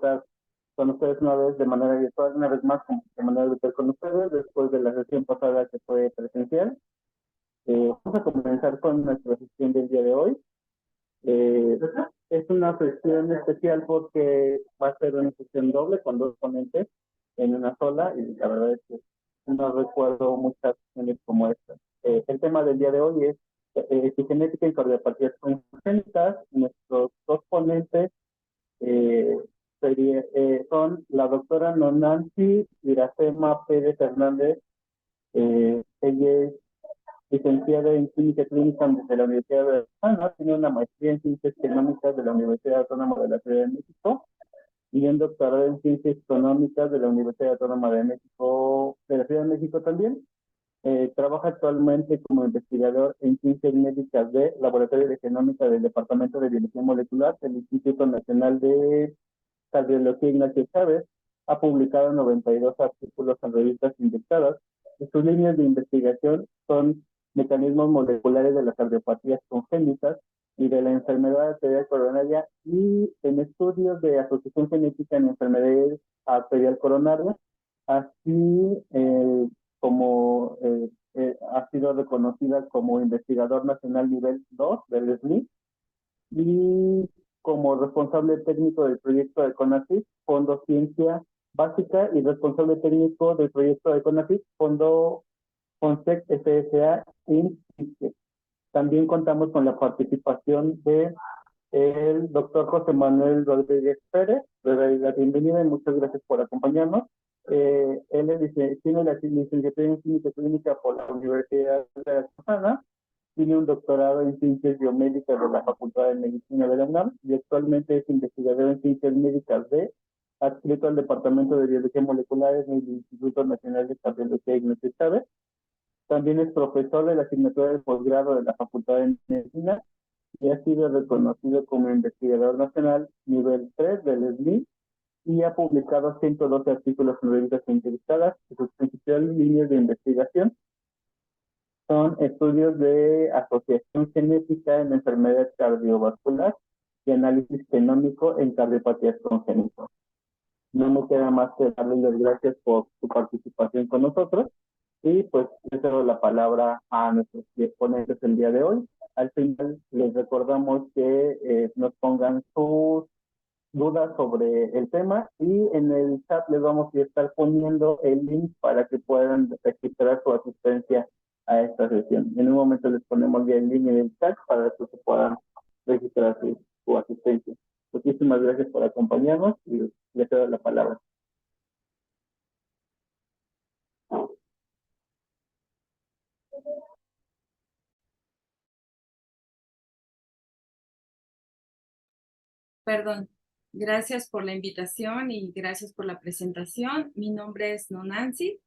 estar con ustedes una vez de manera virtual, una vez más de manera virtual con ustedes, después de la sesión pasada que fue presencial. Vamos a comenzar con nuestra sesión del día de hoy. Es una sesión especial porque va a ser una sesión doble con dos ponentes en una sola, y la verdad es que no recuerdo muchas sesiones como esta. El tema del día de hoy es epigenética y cardiopatías congénitas. Nuestros dos ponentes eh, son la doctora Nonancy Iracema Pérez Hernández. Ella es licenciada en Química Clínica desde la Universidad de Arizona, tiene una maestría en Ciencias Económicas de la Universidad Autónoma de la Ciudad de México y un doctorado en Ciencias Económicas de la Universidad Autónoma de México, de la Ciudad de México también. Trabaja actualmente como investigador en Ciencias Médicas de Laboratorio de Genómica del Departamento de Biología Molecular del Instituto Nacional de Cardiología Ignacio Chávez. Ha publicado 92 artículos en revistas indexadas. Sus líneas de investigación son mecanismos moleculares de las cardiopatías congénitas y de la enfermedad arterial coronaria, y en estudios de asociación genética en enfermedades arterial coronaria, así como ha sido reconocida como investigador nacional nivel 2 del SNI y como responsable técnico del proyecto de CONACYT, Fondo Ciencia Básica, y responsable técnico del proyecto de CONACYT, Fondo FONSEC FSA INSISTE. También contamos con la participación de el doctor José Manuel Rodríguez Pérez. De la bienvenida y muchas gracias por acompañarnos. Él tiene la licenciatura en Química Clínica por la Universidad de Arizona, tiene un doctorado en Ciencias Biomédicas de la Facultad de Medicina de la UNAM y actualmente es investigador en Ciencias Médicas de adscrito al Departamento de Biología Molecular en el Instituto Nacional de Cardiología Ignacio Chávez. También es profesor de la asignatura de posgrado de la Facultad de Medicina y ha sido reconocido como investigador nacional nivel 3 del SNI y ha publicado 112 artículos en revistas interesadas. Sus principales líneas de investigación son estudios de asociación genética en enfermedad cardiovascular y análisis genómico en cardiopatías congénitas. No me queda más que darles las gracias por su participación con nosotros y pues le cedo la palabra a nuestros ponentes el día de hoy. Al final les recordamos que nos pongan sus dudas sobre el tema y en el chat les vamos a estar poniendo el link para que puedan registrar su asistencia a esta sesión. En un momento les ponemos ya el link en el chat para que se puedan registrar su asistencia. Muchísimas gracias por acompañarnos y les cedo la palabra. Perdón, gracias por la invitación y gracias por la presentación. Mi nombre es Nonancy.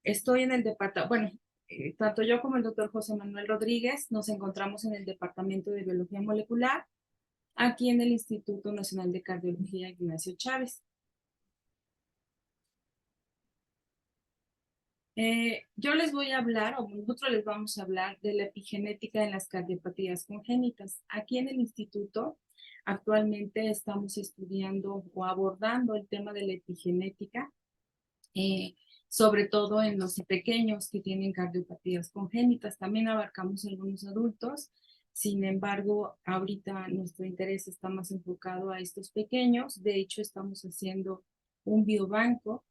Estoy en el departamento, bueno, tanto yo como el doctor José Manuel Rodríguez nos encontramos en el Departamento de Biología Molecular, aquí en el Instituto Nacional de Cardiología Ignacio Chávez. Yo les voy a hablar, o nosotros les vamos a hablar de la epigenética en las cardiopatías congénitas. Aquí en el instituto actualmente estamos estudiando o abordando el tema de la epigenética, sobre todo en los pequeños que tienen cardiopatías congénitas. También abarcamos algunos adultos, sin embargo, ahorita nuestro interés está más enfocado a estos pequeños. De hecho, estamos haciendo un biobanco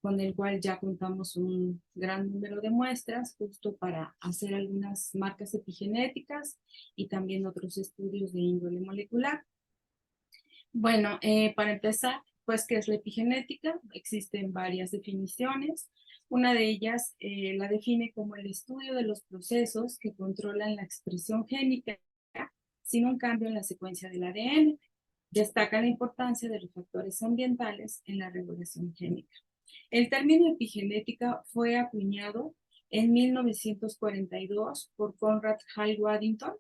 con el cual ya contamos un gran número de muestras justo para hacer algunas marcas epigenéticas y también otros estudios de índole molecular. Bueno, para empezar, pues, ¿qué es la epigenética? Existen varias definiciones. Una de ellas la define como el estudio de los procesos que controlan la expresión génica sin un cambio en la secuencia del ADN. Destaca la importancia de los factores ambientales en la regulación génica. El término epigenética fue acuñado en 1942 por Conrad Hall Waddington.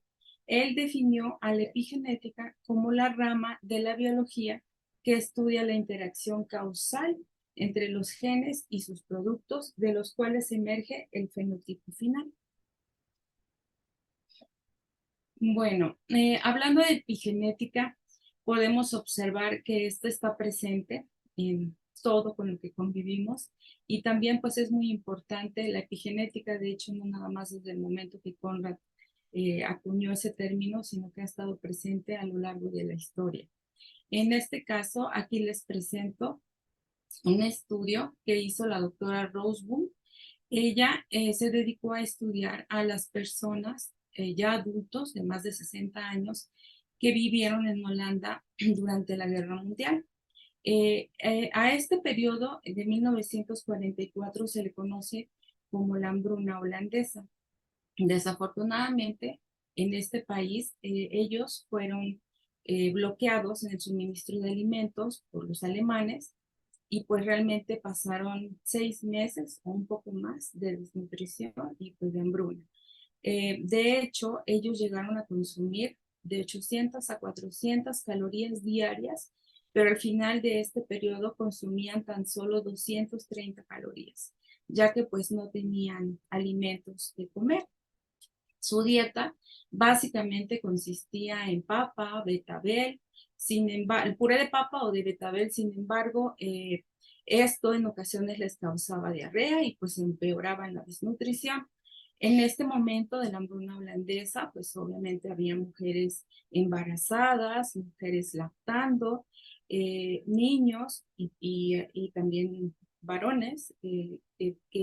Él definió a la epigenética como la rama de la biología que estudia la interacción causal entre los genes y sus productos, de los cuales emerge el fenotipo final. Bueno, hablando de epigenética, podemos observar que esto está presente en todo con lo que convivimos y también pues es muy importante la epigenética, de hecho no nada más desde el momento que Conrad acuñó ese término, sino que ha estado presente a lo largo de la historia. En este caso, aquí les presento un estudio que hizo la doctora Rosewood. Ella se dedicó a estudiar a las personas ya adultos de más de 60 años que vivieron en Holanda durante la Guerra Mundial. A este periodo de 1944 se le conoce como la hambruna holandesa. Desafortunadamente, en este país, ellos fueron bloqueados en el suministro de alimentos por los alemanes y pues realmente pasaron 6 meses o un poco más de desnutrición y pues de hambruna. De hecho, ellos llegaron a consumir de 800 a 400 calorías diarias, pero al final de este periodo consumían tan solo 230 calorías, ya que pues no tenían alimentos que comer. Su dieta básicamente consistía en papa, betabel, sin embargo, el puré de papa o de betabel, sin embargo, esto en ocasiones les causaba diarrea y pues empeoraba en la desnutrición. En este momento de la hambruna holandesa, pues obviamente había mujeres embarazadas, mujeres lactando, niños y también varones que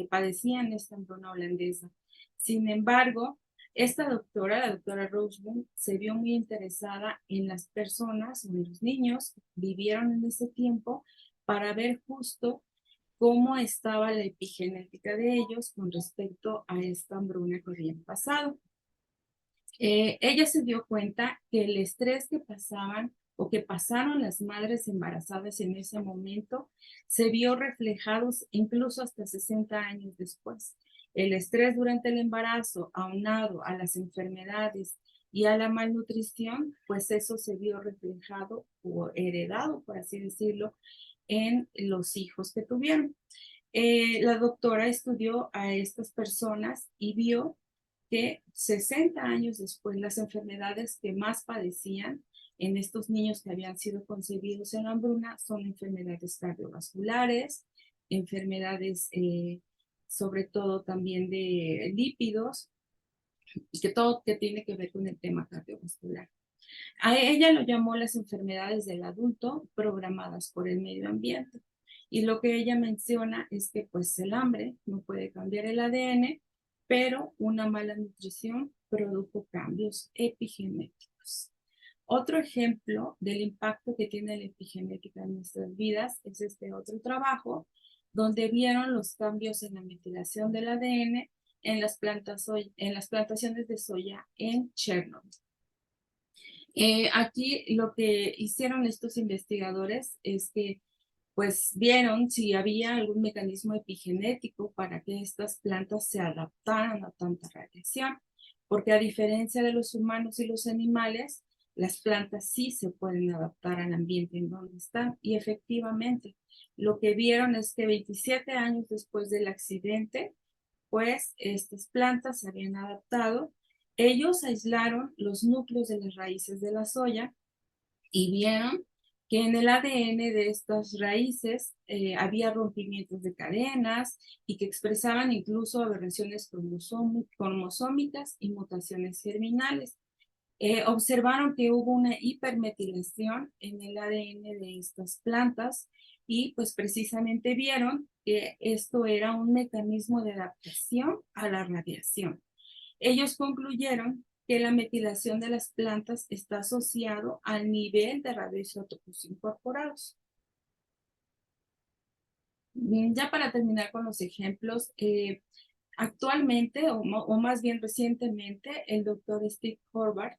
padecían esta hambruna holandesa. Sin embargo, esta doctora, la doctora Rosewood, se vio muy interesada en las personas o en los niños que vivieron en ese tiempo para ver justo cómo estaba la epigenética de ellos con respecto a esta hambruna que habían pasado. Ella se dio cuenta que el estrés que pasaban o que pasaron las madres embarazadas en ese momento se vio reflejados incluso hasta 60 años después. El estrés durante el embarazo, aunado a las enfermedades y a la malnutrición, pues eso se vio reflejado o heredado, por así decirlo, en los hijos que tuvieron. La doctora estudió a estas personas y vio que 60 años después las enfermedades que más padecían en estos niños que habían sido concebidos en la hambruna son enfermedades cardiovasculares, enfermedades sobre todo también de lípidos y que todo que tiene que ver con el tema cardiovascular. A ella lo llamó las enfermedades del adulto programadas por el medio ambiente. Y lo que ella menciona es que pues el hambre no puede cambiar el ADN, pero una mala nutrición produjo cambios epigenéticos. Otro ejemplo del impacto que tiene la epigenética en nuestras vidas es este otro trabajo, donde vieron los cambios en la metilación del ADN en las plantaciones de soya en Chernobyl. Aquí lo que hicieron estos investigadores es que pues vieron si había algún mecanismo epigenético para que estas plantas se adaptaran a tanta radiación, porque a diferencia de los humanos y los animales, las plantas sí se pueden adaptar al ambiente en donde están y efectivamente lo que vieron es que 27 años después del accidente, pues estas plantas se habían adaptado. Ellos aislaron los núcleos de las raíces de la soya y vieron que en el ADN de estas raíces había rompimientos de cadenas y que expresaban incluso aberraciones cromosómicas y mutaciones germinales. Observaron que hubo una hipermetilación en el ADN de estas plantas y pues precisamente vieron que esto era un mecanismo de adaptación a la radiación. Ellos concluyeron que la metilación de las plantas está asociado al nivel de radioisótopos incorporados. Ya para terminar con los ejemplos, actualmente o más bien recientemente, el doctor Steve Horvath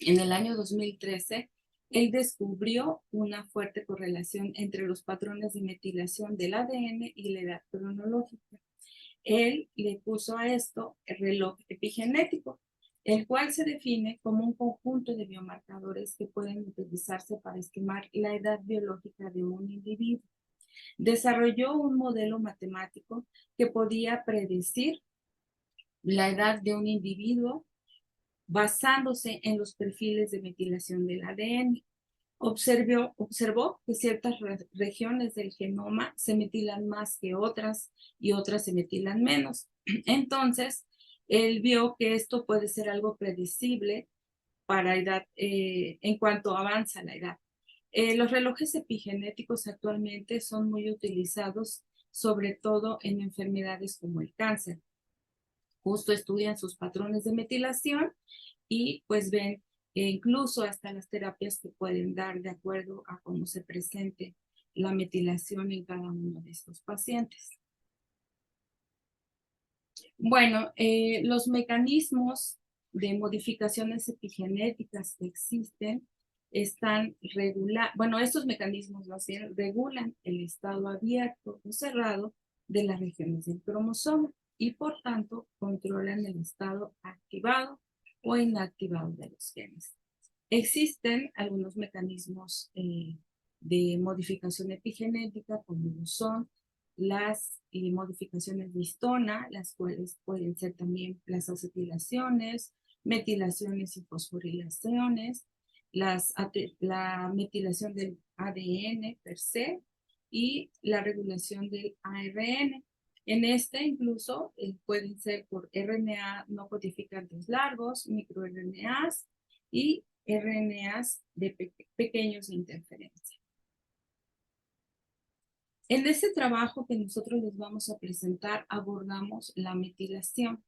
en el año 2013, él descubrió una fuerte correlación entre los patrones de metilación del ADN y la edad cronológica. Él le puso a esto el reloj epigenético, el cual se define como un conjunto de biomarcadores que pueden utilizarse para estimar la edad biológica de un individuo. Desarrolló un modelo matemático que podía predecir la edad de un individuo basándose en los perfiles de metilación del ADN. Observó que ciertas regiones del genoma se metilan más que otras y otras se metilan menos. Entonces, él vio que esto puede ser algo predecible para edad, en cuanto avanza la edad. Los relojes epigenéticos actualmente son muy utilizados, sobre todo en enfermedades como el cáncer. Justo estudian sus patrones de metilación y pues ven incluso hasta las terapias que pueden dar de acuerdo a cómo se presente la metilación en cada uno de estos pacientes. Bueno, los mecanismos de modificaciones epigenéticas que existen están bueno, estos mecanismos regulan el estado abierto o cerrado de las regiones del cromosoma y por tanto controlan el estado activado o inactivado de los genes. Existen algunos mecanismos de modificación epigenética, como lo son las modificaciones de histona, las cuales pueden ser también las acetilaciones, metilaciones y fosforilaciones, la metilación del ADN per se y la regulación del ARN. En este incluso pueden ser por RNA no codificantes largos, microRNAs y RNAs de pequeños de interferencia. En este trabajo que nosotros les vamos a presentar abordamos la metilación.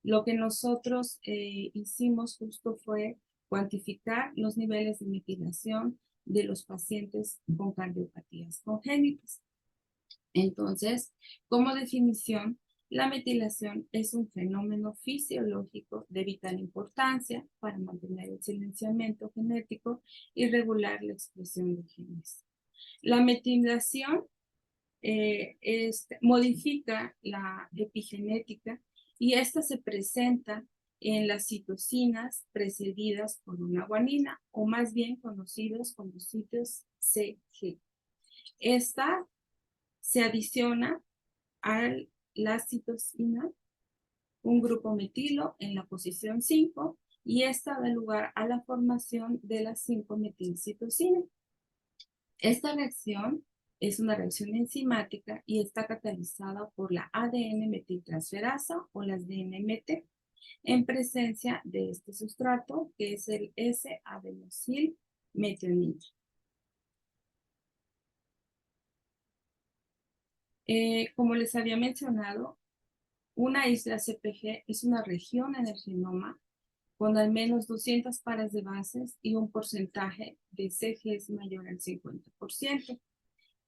Lo que nosotros hicimos justo fue cuantificar los niveles de metilación de los pacientes con cardiopatías congénitas. Entonces, como definición, la metilación es un fenómeno fisiológico de vital importancia para mantener el silenciamiento genético y regular la expresión de genes. La metilación modifica la epigenética y esta se presenta en las citocinas precedidas por una guanina, o más bien conocidos como sitios CG. Esta se adiciona a la citosina un grupo metilo en la posición 5 y esta da lugar a la formación de la 5-metilcitosina. Esta reacción es una reacción enzimática y está catalizada por la ADN metiltransferasa o las DNMT en presencia de este sustrato que es el S-adenosilmetionina. Como les había mencionado, una isla CPG es una región en el genoma con al menos 200 pares de bases y un porcentaje de CGs mayor al 50%.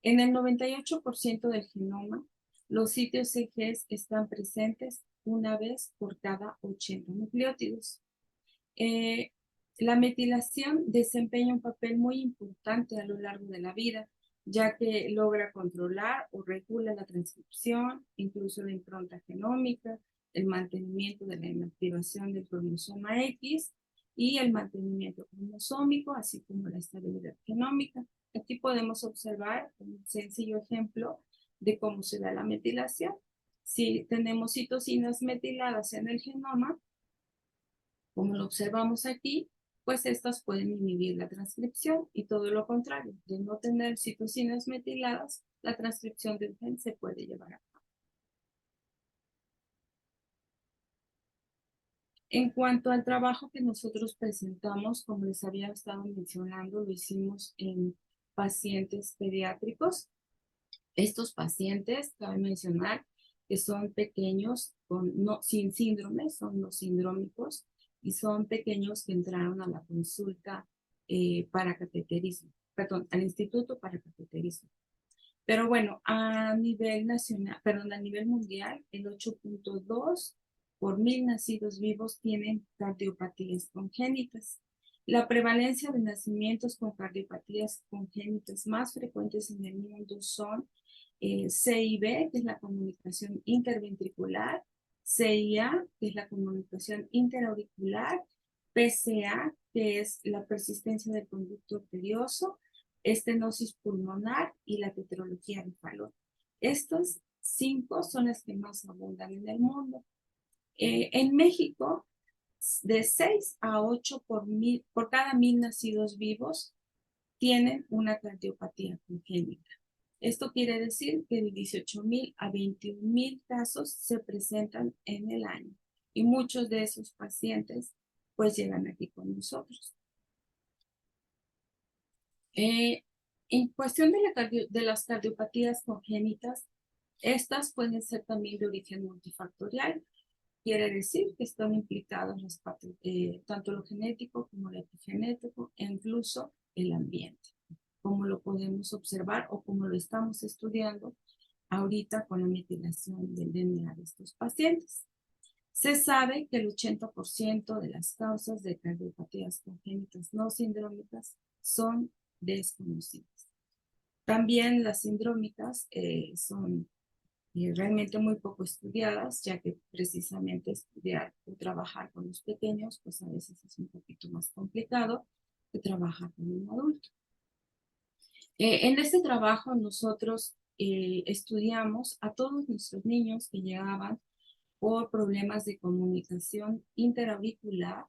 En el 98% del genoma, los sitios CGs están presentes una vez por cada 80 nucleótidos. La metilación desempeña un papel muy importante a lo largo de la vida, ya que logra controlar o regula la transcripción, incluso la impronta genómica, el mantenimiento de la inactivación del cromosoma X y el mantenimiento cromosómico, así como la estabilidad genómica. Aquí podemos observar un sencillo ejemplo de cómo se da la metilación. Si tenemos citocinas metiladas en el genoma, como lo observamos aquí, pues estas pueden inhibir la transcripción y todo lo contrario, de no tener citocinas metiladas, la transcripción del gen se puede llevar a cabo. En cuanto al trabajo que nosotros presentamos, como les había estado mencionando, lo hicimos en pacientes pediátricos. Estos pacientes, cabe mencionar, que son pequeños, sin síndrome, son los sindrómicos, y son pequeños que entraron a la consulta para cateterismo, perdón, al instituto para cateterismo. Pero bueno, a nivel nacional, perdón, a nivel mundial, el 8.2 por 1000 nacidos vivos tienen cardiopatías congénitas. La prevalencia de nacimientos con cardiopatías congénitas más frecuentes en el mundo son CIB, que es la comunicación interventricular, CIA, que es la comunicación interauricular, PCA, que es la persistencia del conducto arterioso, estenosis pulmonar y la tetralogía del falón. Estos 5 son las que más abundan en el mundo. En México, de 6 a 8 por cada 1000 nacidos vivos tienen una cardiopatía congénita. Esto quiere decir que de 18,000 a 21,000 casos se presentan en el año y muchos de esos pacientes pues llegan aquí con nosotros. En cuestión de las cardiopatías congénitas, estas pueden ser también de origen multifactorial. Quiere decir que están implicados tanto lo genético como lo epigenético e incluso el ambiente, como lo podemos observar o como lo estamos estudiando ahorita con la metilación del DNA de estos pacientes. Se sabe que el 80% de las causas de cardiopatías congénitas no sindrómicas son desconocidas. También las sindrómicas son realmente muy poco estudiadas, ya que precisamente estudiar o trabajar con los pequeños, pues a veces es un poquito más complicado que trabajar con un adulto. En este trabajo nosotros estudiamos a todos nuestros niños que llegaban por problemas de comunicación interauricular,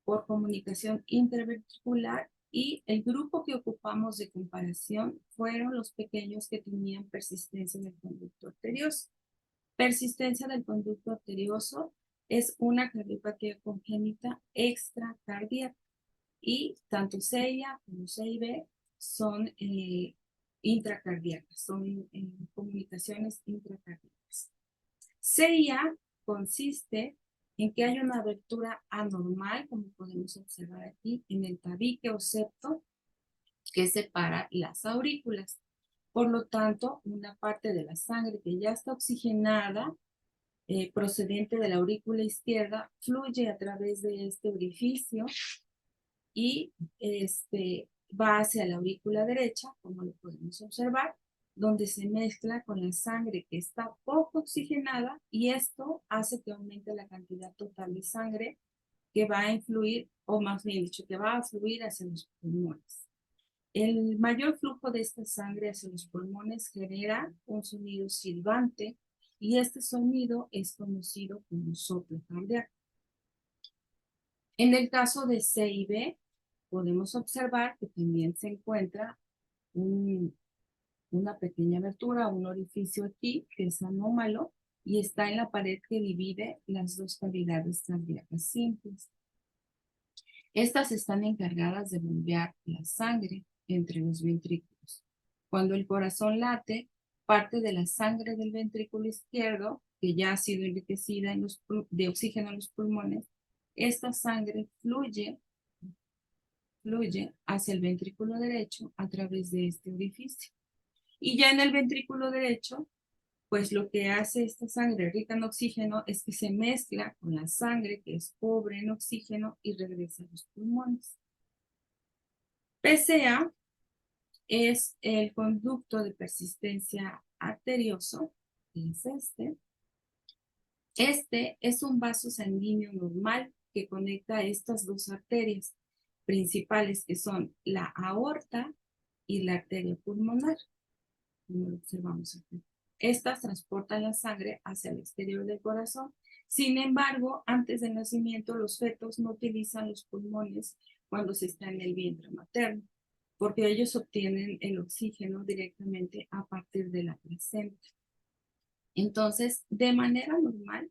por comunicación interventricular, y el grupo que ocupamos de comparación fueron los pequeños que tenían persistencia del conducto arterioso. Persistencia del conducto arterioso es una cardiopatía congénita extracardíaca y tanto CIA como CIB son intracardíacas, son comunicaciones intracardíacas. CIA consiste en que hay una abertura anormal, como podemos observar aquí, en el tabique o septo que separa las aurículas. Por lo tanto, una parte de la sangre que ya está oxigenada, procedente de la aurícula izquierda, fluye a través de este orificio y va hacia la aurícula derecha, como lo podemos observar, donde se mezcla con la sangre que está poco oxigenada, y esto hace que aumente la cantidad total de sangre que va a influir, o más bien dicho, que va a fluir hacia los pulmones. El mayor flujo de esta sangre hacia los pulmones genera un sonido silbante, y este sonido es conocido como soplo cardíaco. En el caso de CIB, podemos observar que también se encuentra una pequeña abertura, un orificio aquí que es anómalo y está en la pared que divide las dos cavidades cardíacas simples. Estas están encargadas de bombear la sangre entre los ventrículos. Cuando el corazón late, parte de la sangre del ventrículo izquierdo, que ya ha sido enriquecida de oxígeno en los pulmones, esta sangre fluye hacia el ventrículo derecho a través de este orificio. Y ya en el ventrículo derecho, pues lo que hace esta sangre rica en oxígeno es que se mezcla con la sangre que es pobre en oxígeno y regresa a los pulmones. PCA es el conducto de persistencia arterioso, que es este. Este es un vaso sanguíneo normal que conecta estas dos arterias principales, que son la aorta y la arteria pulmonar, como lo observamos aquí. Estas transportan la sangre hacia el exterior del corazón. Sin embargo, antes del nacimiento, los fetos no utilizan los pulmones cuando se está en el vientre materno, porque ellos obtienen el oxígeno directamente a partir de la placenta. Entonces, de manera normal,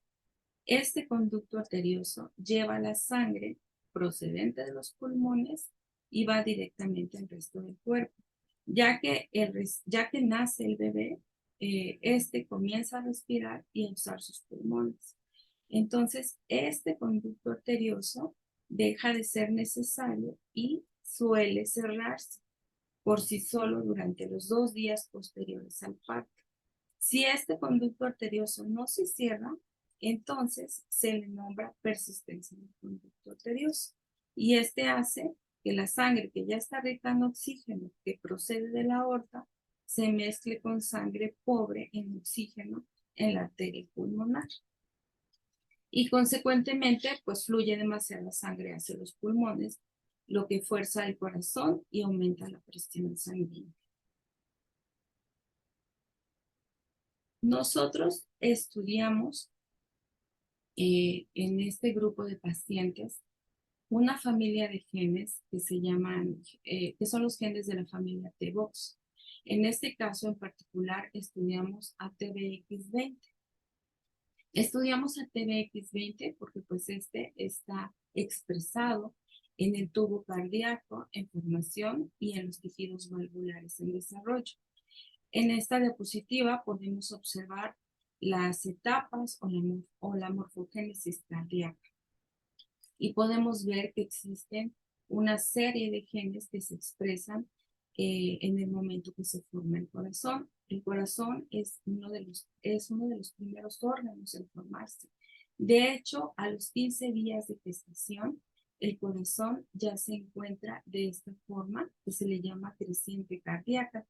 este conducto arterioso lleva la sangre procedente de los pulmones y va directamente al resto del cuerpo. Ya que nace el bebé, comienza a respirar y a usar sus pulmones. Entonces, este conducto arterioso deja de ser necesario y suele cerrarse por sí solo durante los 2 días posteriores al parto. Si este conducto arterioso no se cierra, entonces se le nombra persistencia del conducto arterioso. Y este hace que la sangre que ya está rica en oxígeno, que procede de la aorta, se mezcle con sangre pobre en oxígeno en la arteria pulmonar. Y consecuentemente, pues fluye demasiada sangre hacia los pulmones, lo que fuerza el corazón y aumenta la presión sanguínea. Nosotros estudiamos en este grupo de pacientes una familia de genes que se llaman, que son los genes de la familia TBOX. En este caso en particular estudiamos a TBX20. Estudiamos a TBX20 porque pues este está expresado en el tubo cardíaco, en formación y en los tejidos valvulares en desarrollo. En esta diapositiva podemos observar las etapas o la morfogénesis cardíaca y podemos ver que existen una serie de genes que se expresan en el momento que se forma el corazón. El corazón es uno de los primeros órganos en formarse. De hecho, a los 15 días de gestación, el corazón ya se encuentra de esta forma que se le llama creciente cardíaca.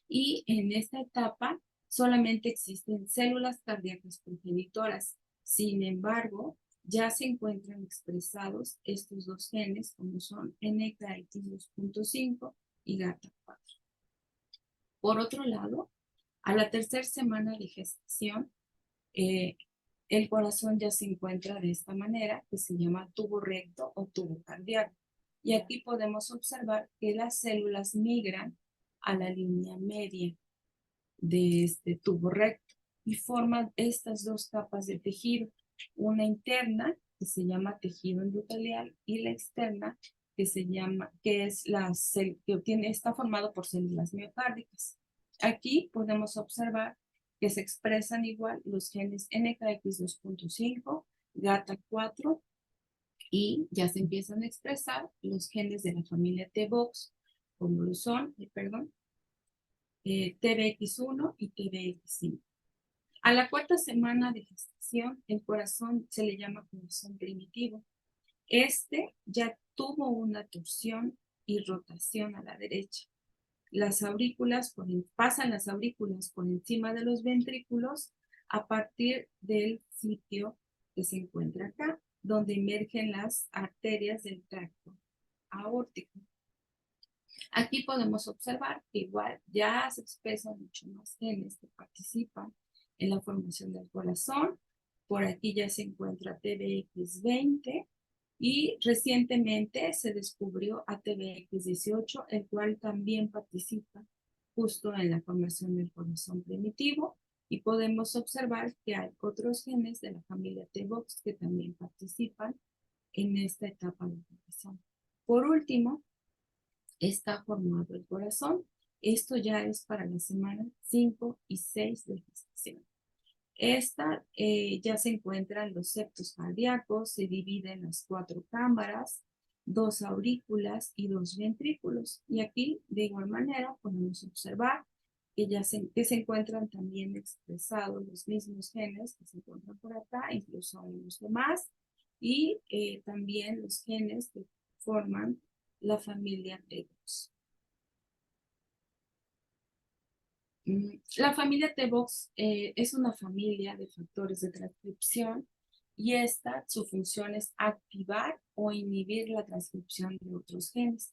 Y en esta etapa solamente existen células cardíacas progenitoras. Sin embargo, ya se encuentran expresados estos dos genes como son NKX2.5 y GATA4. Por otro lado, a la tercera semana de gestación, el corazón ya se encuentra de esta manera, que se llama tubo recto o tubo cardíaco. Y aquí podemos observar que las células migran a la línea media de este tubo recto y forman estas dos capas de tejido, una interna que se llama tejido endotelial y la externa que está formado por células miocárdicas. Aquí podemos observar que se expresan igual los genes NKX2.5, GATA4 y ya se empiezan a expresar los genes de la familia TBOX, como lo son, TBX1 y TBX5. A la cuarta semana de gestación, el corazón se le llama corazón primitivo. Este ya tuvo una torsión y rotación a la derecha. Pasan las aurículas por encima de los ventrículos a partir del sitio que se encuentra acá, donde emergen las arterias del tracto aórtico. Aquí podemos observar que igual ya se expresan mucho más genes que participan en la formación del corazón. Por aquí ya se encuentra TBX20 y recientemente se descubrió a TBX18, el cual también participa justo en la formación del corazón primitivo. Y podemos observar que hay otros genes de la familia TBOX que también participan en esta etapa de formación. Por último, está formado el corazón. Esto ya es para la semana 5 y 6 de gestación. Esta ya se encuentran los septos cardíacos, se divide en las 4 cámaras, 2 aurículas y 2 ventrículos. Y aquí, de igual manera, podemos observar que se encuentran también expresados los mismos genes que se encuentran por acá, incluso en los demás, y también los genes que forman la familia TBOX. La familia TBOX es una familia de factores de transcripción y su función es activar o inhibir la transcripción de otros genes.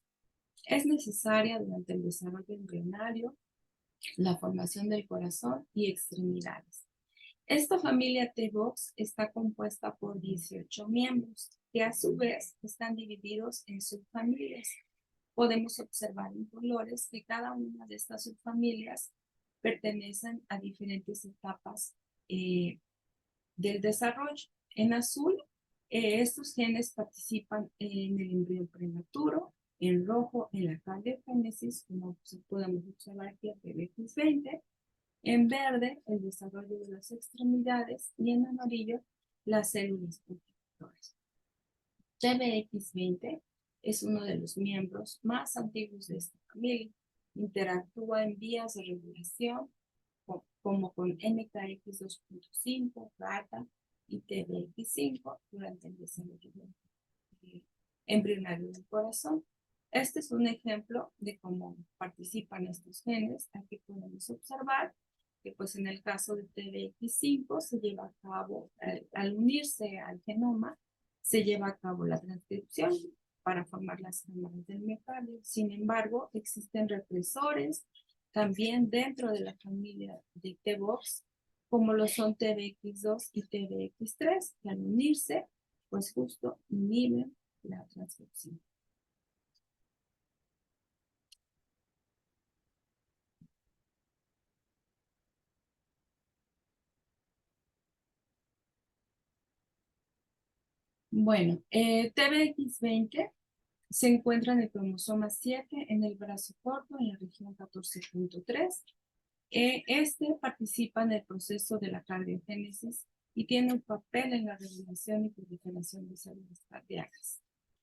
Es necesaria durante el desarrollo embrionario, la formación del corazón y extremidades. Esta familia TBOX está compuesta por 18 miembros, que a su vez están divididos en subfamilias. Podemos observar en colores que cada una de estas subfamilias pertenecen a diferentes etapas del desarrollo. En azul, estos genes participan en el embrión prematuro, en rojo, en la cardiogénesis, como podemos observar aquí a TBX20, en verde, el desarrollo de las extremidades y en amarillo, las células protectoras. TBX20 es uno de los miembros más antiguos de esta familia. Interactúa en vías de regulación como con NKX2.5, GATA y TBX5 durante el desarrollo embrionario del corazón. Este es un ejemplo de cómo participan estos genes. Aquí podemos observar que pues en el caso de TBX5 se lleva a cabo, al unirse al genoma, se lleva a cabo la transcripción para formar las cámaras del miocardio. Sin embargo, existen represores también dentro de la familia de TBOX, como lo son TBX2 y TBX3, que al unirse, pues justo inhiben la transcripción. Bueno, TBX20 se encuentra en el cromosoma 7 en el brazo corto, en la región 14.3. Este participa en el proceso de la cardiogénesis y tiene un papel en la regulación y proliferación de células cardíacas.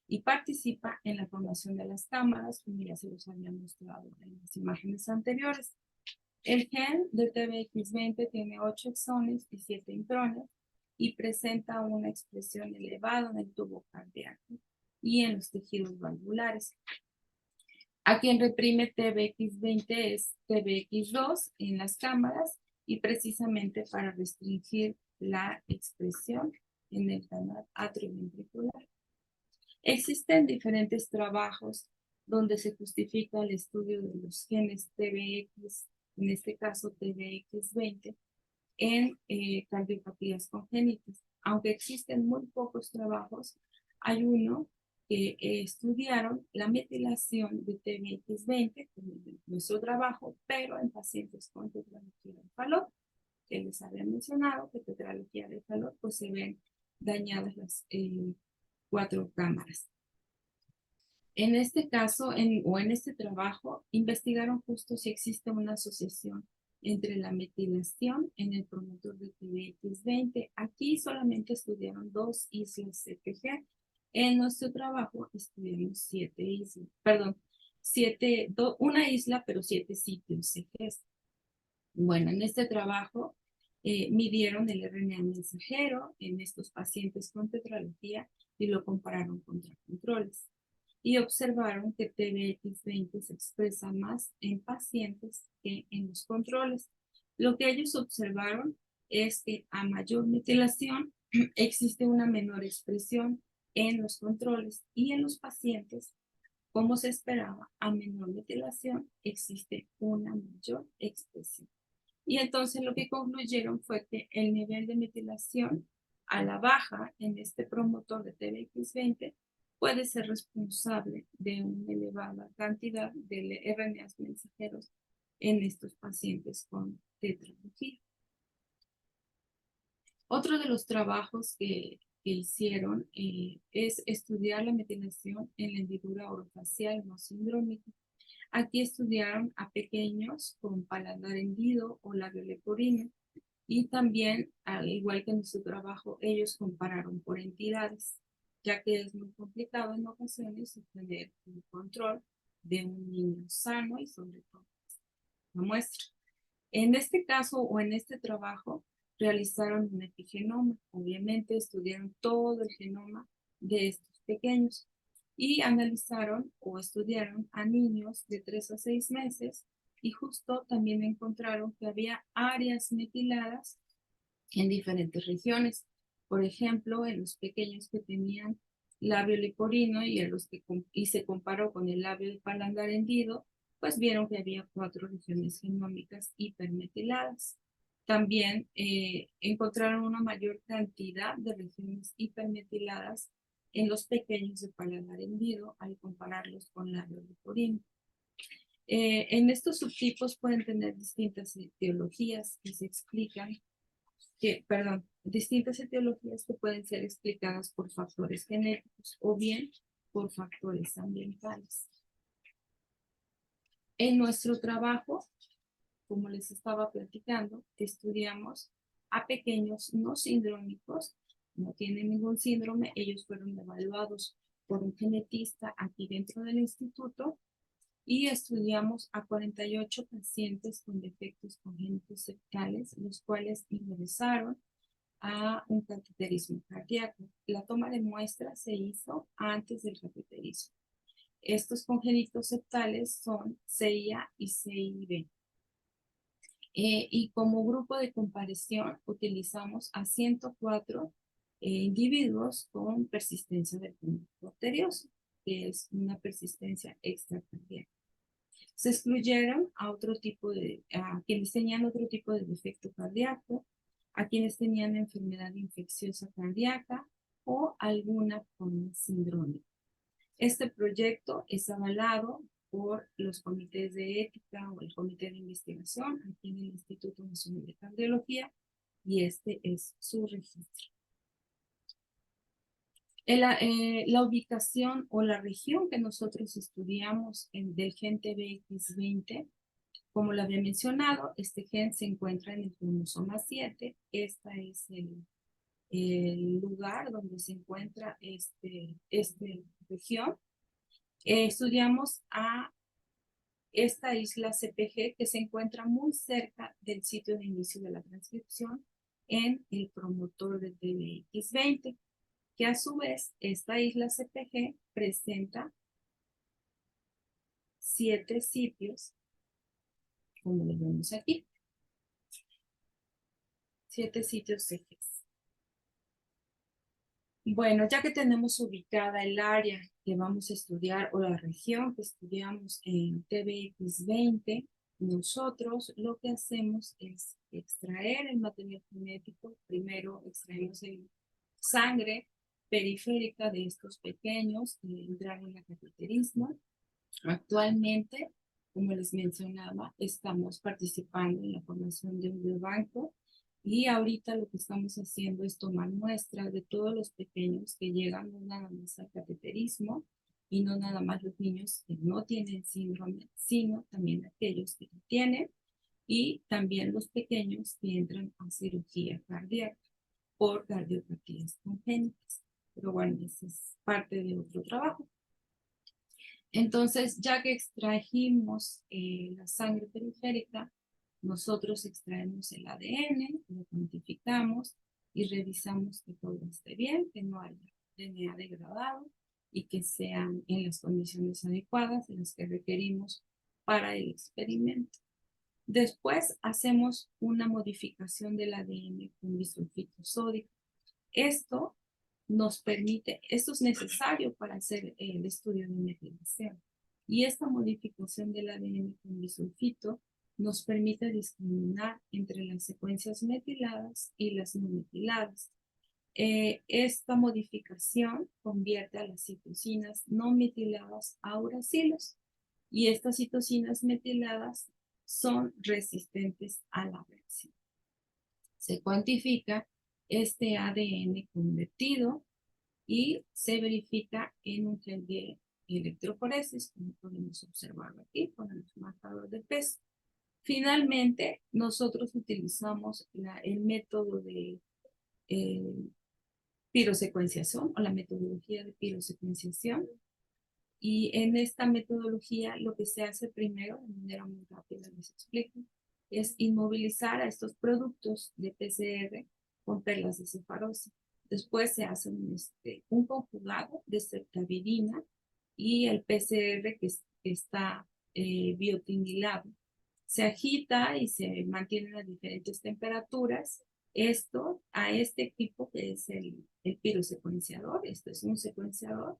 Y participa en la formación de las cámaras, como ya se los había mostrado en las imágenes anteriores. El gen de TBX20 tiene 8 exones y 7 intrones y presenta una expresión elevada en el tubo cardíaco y en los tejidos valvulares. A quien reprime TBX20 es TBX2 en las cámaras y precisamente para restringir la expresión en el canal atrioventricular. Existen diferentes trabajos donde se justifica el estudio de los genes TBX, en este caso TBX20, en cardiopatías congénitas. Aunque existen muy pocos trabajos, hay uno que estudiaron la metilación de TBX20, como nuestro trabajo, pero en pacientes con tetralogía de Fallot, que les había mencionado que tetralogía de Fallot, pues se ven dañadas las 4 cámaras. En este caso, en este trabajo, investigaron justo si existe una asociación entre la metilación en el promotor de TBX20. Aquí solamente estudiaron 2 islas CPG. En nuestro trabajo estudiamos 7 islas, perdón, una isla, pero 7 sitios CPG. Bueno, en este trabajo midieron el RNA mensajero en estos pacientes con tetralogía y lo compararon contra controles. Y observaron que TBX20 se expresa más en pacientes que en los controles. Lo que ellos observaron es que a mayor metilación existe una menor expresión en los controles y en los pacientes, como se esperaba, a menor metilación existe una mayor expresión. Y entonces lo que concluyeron fue que el nivel de metilación a la baja en este promotor de TBX20 puede ser responsable de una elevada cantidad de RNAs mensajeros en estos pacientes con tetralogía. Otro de los trabajos que hicieron es estudiar la metilación en la hendidura orofacial no sindrómica. Aquí estudiaron a pequeños con paladar hendido o labio leporino y también, al igual que en nuestro trabajo, ellos compararon por entidades, ya que es muy complicado en ocasiones obtener un control de un niño sano y sobre todo una muestra. En este caso o en este trabajo realizaron un epigenoma. Obviamente estudiaron todo el genoma de estos pequeños y analizaron o estudiaron a niños de 3 a 6 meses y justo también encontraron que había áreas metiladas en diferentes regiones. Por ejemplo, en los pequeños que tenían labio leporino y se comparó con el labio paladar hendido, pues vieron que había 4 regiones genómicas hipermetiladas. También encontraron una mayor cantidad de regiones hipermetiladas en los pequeños de paladar hendido al compararlos con labio leporino. En estos subtipos pueden tener distintas etiologías que se explican distintas etiologías que pueden ser explicadas por factores genéticos o bien por factores ambientales. En nuestro trabajo, como les estaba platicando, estudiamos a pequeños no sindrómicos, no tienen ningún síndrome, ellos fueron evaluados por un genetista aquí dentro del instituto y estudiamos a 48 pacientes con defectos congénitos septales, los cuales ingresaron a un cateterismo cardíaco. La toma de muestras se hizo antes del cateterismo. Estos congénitos septales son CIA y CIB. Y como grupo de comparación utilizamos a 104 individuos con persistencia del conducto arterioso, que es una persistencia extracardíaca. Se excluyeron a quienes tenían otro tipo de defecto cardíaco, a quienes tenían enfermedad infecciosa cardíaca o alguna forma sindrómica. Este proyecto es avalado por los comités de ética o el comité de investigación aquí en el Instituto Nacional de Cardiología, y este es su registro. La ubicación o la región que nosotros estudiamos del gen TBX20, como lo había mencionado, este gen se encuentra en el cromosoma 7. Esta es el lugar donde se encuentra esta región. Estudiamos a esta isla CPG que se encuentra muy cerca del sitio de inicio de la transcripción en el promotor de TBX20, que a su vez esta isla CPG presenta 7 sitios, como lo vemos aquí, 7 sitios ejes. Bueno, ya que tenemos ubicada el área que vamos a estudiar o la región que estudiamos en TBX20, nosotros lo que hacemos es extraer el material genético. Primero extraemos el sangre periférica de estos pequeños que entraron en el cateterismo. Actualmente, como les mencionaba, estamos participando en la formación de un biobanco, y ahorita lo que estamos haciendo es tomar muestras de todos los pequeños que llegan no nada más al cateterismo, y no nada más los niños que no tienen síndrome, sino también aquellos que lo tienen, y también los pequeños que entran a cirugía cardíaca por cardiopatías congénitas. Pero bueno, eso es parte de otro trabajo. Entonces, ya que extrajimos la sangre periférica, nosotros extraemos el ADN, lo cuantificamos y revisamos que todo esté bien, que no haya DNA degradado y que sean en las condiciones adecuadas en las que requerimos para el experimento. Después hacemos una modificación del ADN con bisulfito sódico. Esto es necesario para hacer el estudio de metilación. Y esta modificación del ADN con bisulfito nos permite discriminar entre las secuencias metiladas y las no metiladas. Esta modificación convierte a las citocinas no metiladas a uracilos, y estas citocinas metiladas son resistentes a la reacción. Se cuantifica este ADN convertido y se verifica en un gel de electroforesis, como podemos observarlo aquí con el marcador de peso. Finalmente, nosotros utilizamos el método de pirosecuenciación o la metodología de pirosecuenciación. Y en esta metodología lo que se hace primero, de manera muy rápida les explico, es inmovilizar a estos productos de PCR con perlas de cefarosa. Después se hace un conjugado de certavirina y el PCR que está biotinilado. Se agita y se mantiene a diferentes temperaturas. Esto a este equipo que es el pirosecuenciador. Esto es un secuenciador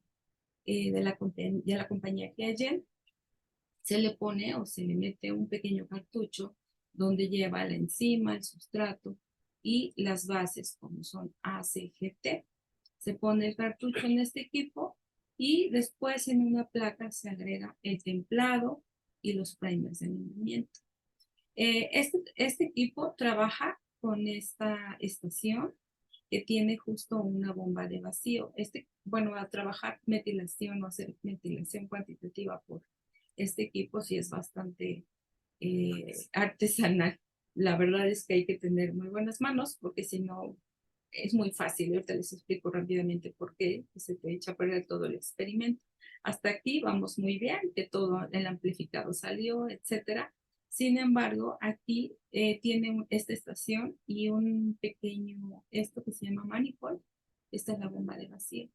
de la compañía Qiagen. Se le pone o se le mete un pequeño cartucho donde lleva la enzima, el sustrato y las bases como son ACGT. Se pone el cartucho en este equipo y después en una placa se agrega el templado y los primers de movimiento. Este equipo trabaja con esta estación que tiene justo una bomba de vacío. Bueno, a trabajar metilación o hacer metilación cuantitativa por este equipo sí es bastante artesanal. La verdad es que hay que tener muy buenas manos, porque si no es muy fácil. Ahorita les explico rápidamente por qué se te echa a perder todo el experimento. Hasta aquí vamos muy bien, que todo el amplificado salió, etcétera. Sin embargo, aquí tiene esta estación y un pequeño, esto que se llama manifold. Esta es la bomba de vacío.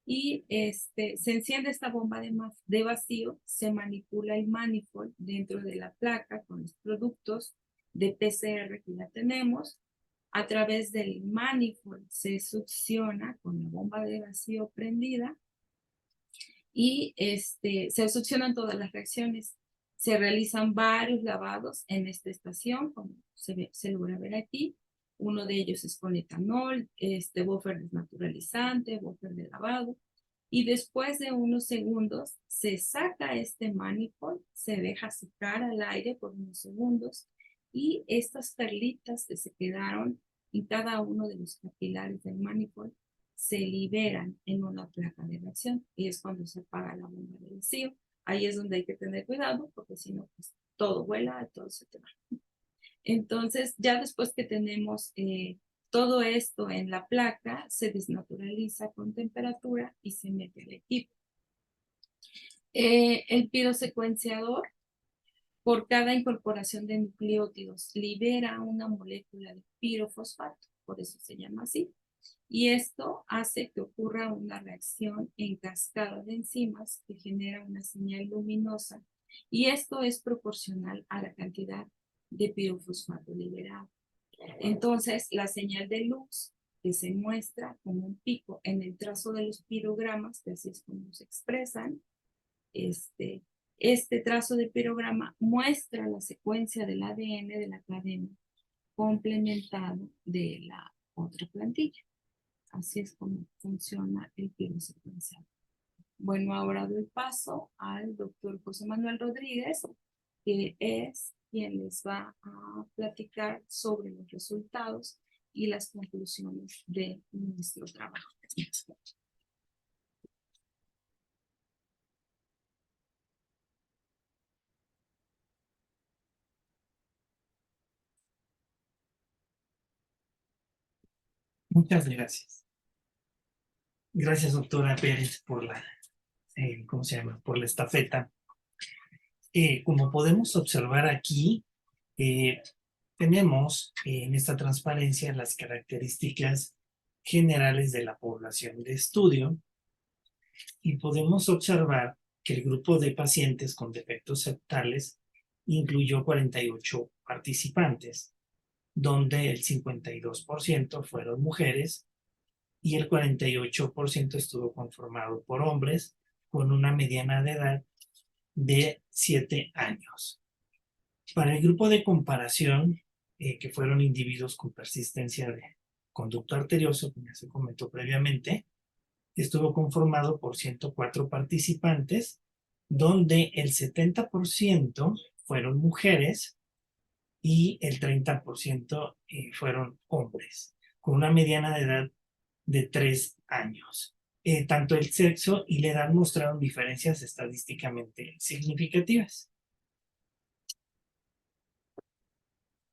Y se enciende esta bomba de vacío, se manipula el manifold dentro de la placa con los productos de PCR que ya tenemos. A través del manifold se succiona con la bomba de vacío prendida y se succionan todas las reacciones. Se realizan varios lavados en esta estación, como se logra ver aquí. Uno de ellos es con etanol, buffer desnaturalizante, buffer de lavado. Y después de unos segundos se saca este manifold, se deja secar al aire por unos segundos y estas perlitas que se quedaron en cada uno de los capilares del manifold se liberan en una placa de reacción y es cuando se apaga la bomba de vacío. Ahí es donde hay que tener cuidado porque si no, pues todo vuela, todo se te va. Entonces, ya después que tenemos todo esto en la placa, se desnaturaliza con temperatura y se mete al equipo. El pirosecuenciador, por cada incorporación de nucleótidos, libera una molécula de pirofosfato, por eso se llama así. Y esto hace que ocurra una reacción en cascada de enzimas que genera una señal luminosa. Y esto es proporcional a la cantidad de pirofosfato liberado. Entonces, la señal de luz que se muestra como un pico en el trazo de los pirogramas, que así es como se expresan, este trazo de pirograma muestra la secuencia del ADN de la cadena complementado de la otra plantilla. Así es como funciona el pirosecuenciador. Bueno, ahora doy paso al doctor José Manuel Rodríguez, que es quien les va a platicar sobre los resultados y las conclusiones de nuestro trabajo. Muchas gracias. Gracias, doctora Pérez, por la, ¿cómo se llama? Por la estafeta. Como podemos observar aquí, tenemos en esta transparencia las características generales de la población de estudio y podemos observar que el grupo de pacientes con defectos septales incluyó 48 participantes, donde el 52% fueron mujeres y el 48% estuvo conformado por hombres con una mediana de edad de 7 años. Para el grupo de comparación, que fueron individuos con persistencia de conducto arterioso, como ya se comentó previamente, estuvo conformado por 104 participantes, donde el 70% fueron mujeres y el 30% fueron hombres, con una mediana de edad de 3 años. Tanto el sexo y la edad mostraron diferencias estadísticamente significativas.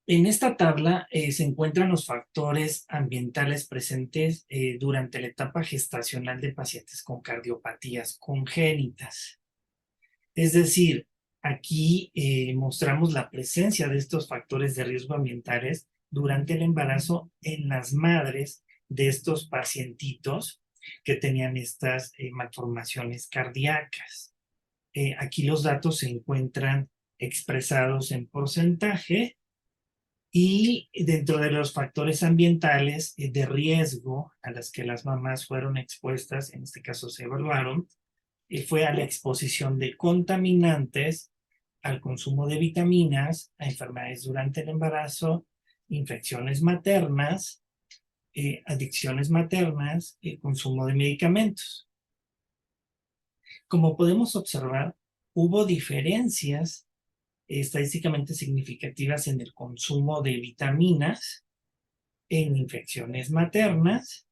En esta tabla se encuentran los factores ambientales presentes durante la etapa gestacional de pacientes con cardiopatías congénitas. Es decir, aquí mostramos la presencia de estos factores de riesgo ambientales durante el embarazo en las madres de estos pacientitos que tenían estas malformaciones cardíacas. Aquí los datos se encuentran expresados en porcentaje y dentro de los factores ambientales de riesgo a las que las mamás fueron expuestas, en este caso se evaluaron, fue a la exposición de contaminantes, al consumo de vitaminas, a enfermedades durante el embarazo, infecciones maternas, adicciones maternas y consumo de medicamentos. Como podemos observar, hubo diferencias estadísticamente significativas en el consumo de vitaminas, en infecciones maternas,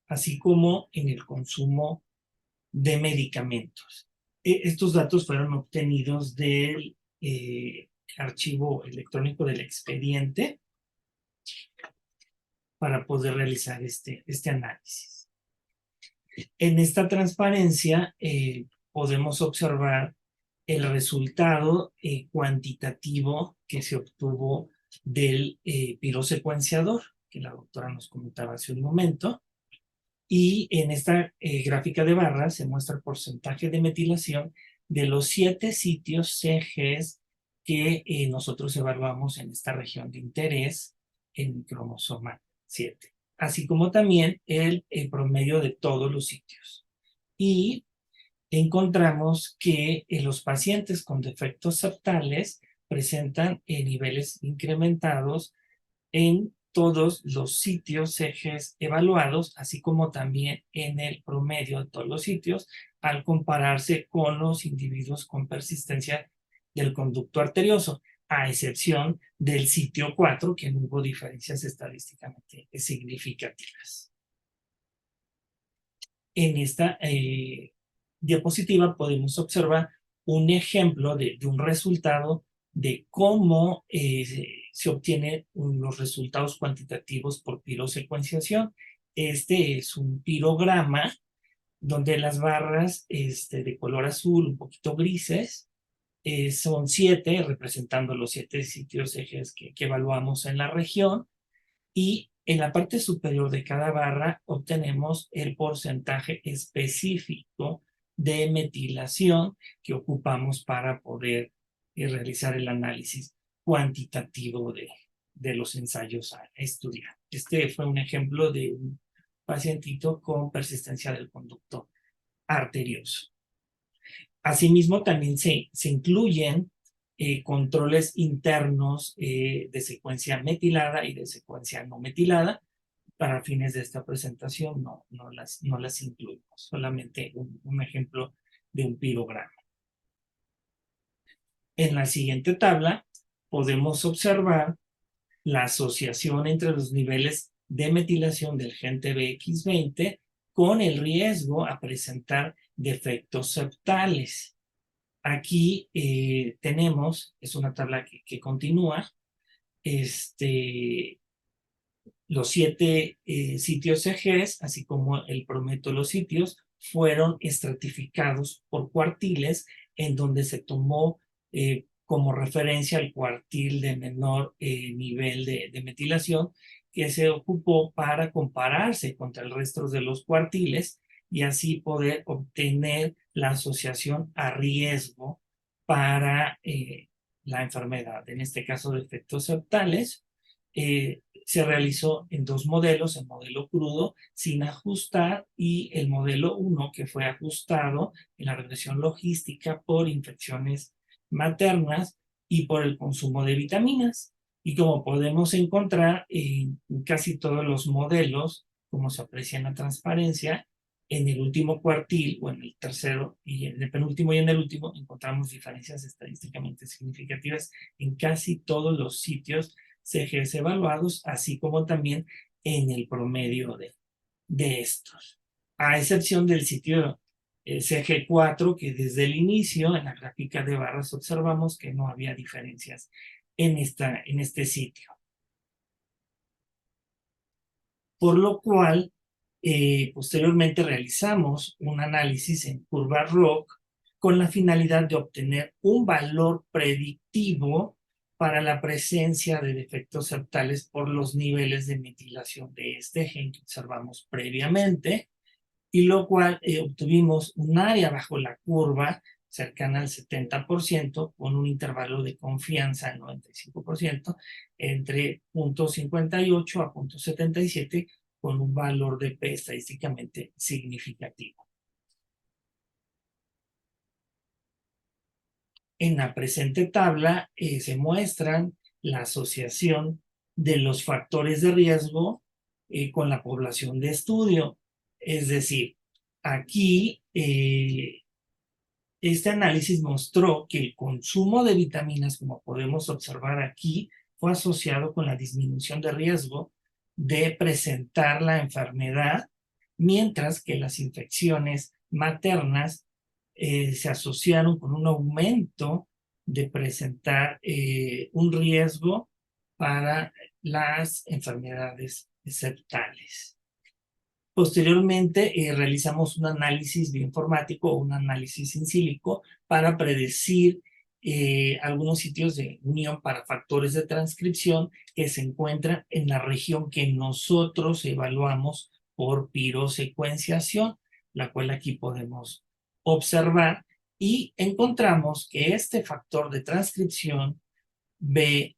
así como en el consumo de medicamentos. Estos datos fueron obtenidos del archivo electrónico del expediente para poder realizar este análisis. En esta transparencia podemos observar el resultado cuantitativo que se obtuvo del pirosecuenciador, que la doctora nos comentaba hace un momento. Y en esta gráfica de barras se muestra el porcentaje de metilación de los 7 sitios CGs que nosotros evaluamos en esta región de interés en el cromosoma 7, así como también el promedio de todos los sitios. Y encontramos que los pacientes con defectos septales presentan niveles incrementados en todos los sitios ejes evaluados, así como también en el promedio de todos los sitios, al compararse con los individuos con persistencia del conducto arterioso, a excepción del sitio 4, que no hubo diferencias estadísticamente significativas. En esta diapositiva podemos observar un ejemplo de un resultado de cómo se obtienen los resultados cuantitativos por pirosecuenciación. Este es un pirograma donde las barras de color azul, un poquito grises, son 7, representando los 7 sitios ejes que evaluamos en la región, y en la parte superior de cada barra obtenemos el porcentaje específico de metilación que ocupamos para poder realizar el análisis cuantitativo de los ensayos a estudiar. Este fue un ejemplo de un pacientito con persistencia del conducto arterioso. Asimismo, también se incluyen controles internos de secuencia metilada y de secuencia no metilada. Para fines de esta presentación no las incluimos, solamente un ejemplo de un pirograma. En la siguiente tabla podemos observar la asociación entre los niveles de metilación del gen TBX20 con el riesgo a presentar defectos septales. Aquí tenemos, es una tabla que continúa, los 7 sitios ejes, así como el promedio de los sitios, fueron estratificados por cuartiles, en donde se tomó como referencia el cuartil de menor nivel de metilación, que se ocupó para compararse contra el resto de los cuartiles y así poder obtener la asociación a riesgo para la enfermedad, en este caso de efectos septales. Se realizó en 2 modelos, el modelo crudo sin ajustar y el modelo 1 que fue ajustado en la regresión logística por infecciones maternas y por el consumo de vitaminas. Y como podemos encontrar en casi todos los modelos, como se aprecia en la transparencia, en el último cuartil o en el tercero y en el penúltimo y en el último encontramos diferencias estadísticamente significativas en casi todos los sitios CGS evaluados, así como también en el promedio de estos, a excepción del sitio CG4, que desde el inicio en la gráfica de barras observamos que no había diferencias en este sitio. Por lo cual, posteriormente realizamos un análisis en curva ROC con la finalidad de obtener un valor predictivo para la presencia de defectos septales por los niveles de metilación de este gen que observamos previamente, y lo cual obtuvimos un área bajo la curva cercana al 70%, con un intervalo de confianza del 95%, entre 0.58 a 0.77, con un valor de P estadísticamente significativo. En la presente tabla se muestran la asociación de los factores de riesgo con la población de estudio. Es decir, aquí este análisis mostró que el consumo de vitaminas, como podemos observar aquí, fue asociado con la disminución de riesgo de presentar la enfermedad, mientras que las infecciones maternas se asociaron con un aumento de presentar un riesgo para las enfermedades septales. Posteriormente realizamos un análisis bioinformático o un análisis in silico para predecir algunos sitios de unión para factores de transcripción que se encuentran en la región que nosotros evaluamos por pirosecuenciación, la cual aquí podemos observar, y encontramos que este factor de transcripción BHLH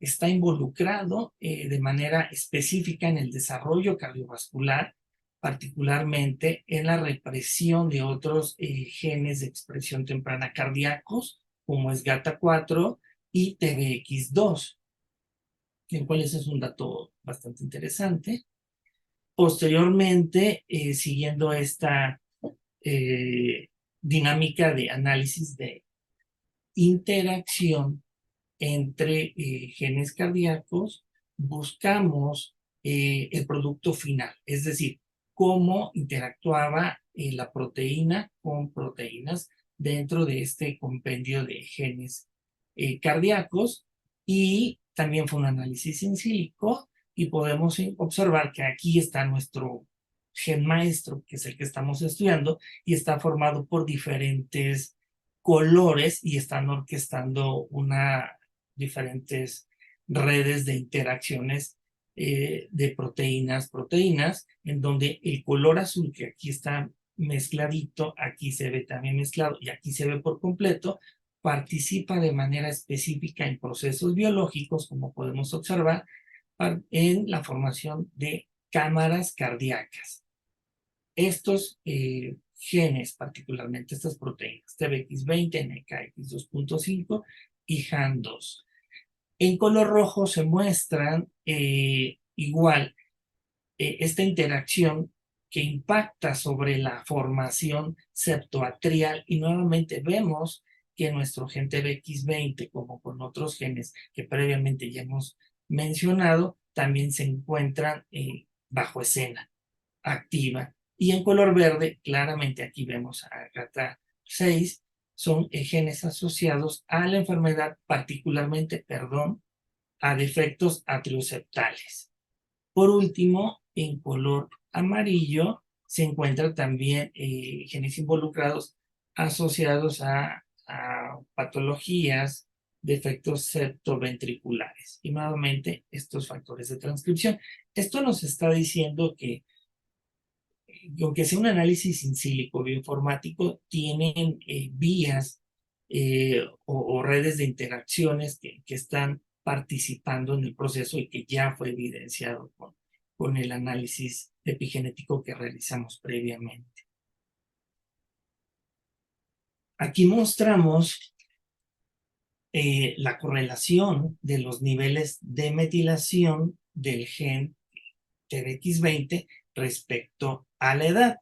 está involucrado de manera específica en el desarrollo cardiovascular, particularmente en la represión de otros genes de expresión temprana cardíacos, como es GATA4 y TBX2. el cual ese es un dato bastante interesante. Posteriormente, siguiendo esta dinámica de análisis de interacción entre genes cardíacos, buscamos el producto final, es decir, cómo interactuaba la proteína con proteínas dentro de este compendio de genes cardíacos, y también fue un análisis in silico, y podemos observar que aquí está nuestro gen maestro, que es el que estamos estudiando, y está formado por diferentes colores y están orquestando diferentes redes de interacciones de proteínas, en donde el color azul, que aquí está mezcladito, aquí se ve también mezclado y aquí se ve por completo, participa de manera específica en procesos biológicos, como podemos observar, en la formación de cámaras cardíacas. Estos genes, particularmente estas proteínas, TBX20, NKX2.5 y HAN2. En color rojo se muestran igual esta interacción que impacta sobre la formación septoatrial, y nuevamente vemos que nuestro gen TBX20, como con otros genes que previamente ya hemos mencionado, también se encuentran bajo escena activa. Y en color verde, claramente aquí vemos a GATA6, son genes asociados a la enfermedad, particularmente, a defectos atrioceptales. Por último, en color amarillo se encuentran también genes involucrados asociados a patologías, defectos septoventriculares. Y nuevamente, estos factores de transcripción. Esto nos está diciendo que, aunque sea un análisis in silico bioinformático, tienen vías o redes de interacciones que están participando en el proceso y que ya fue evidenciado con el análisis epigenético que realizamos previamente. Aquí mostramos la correlación de los niveles de metilación del gen TBX20 respecto a la edad.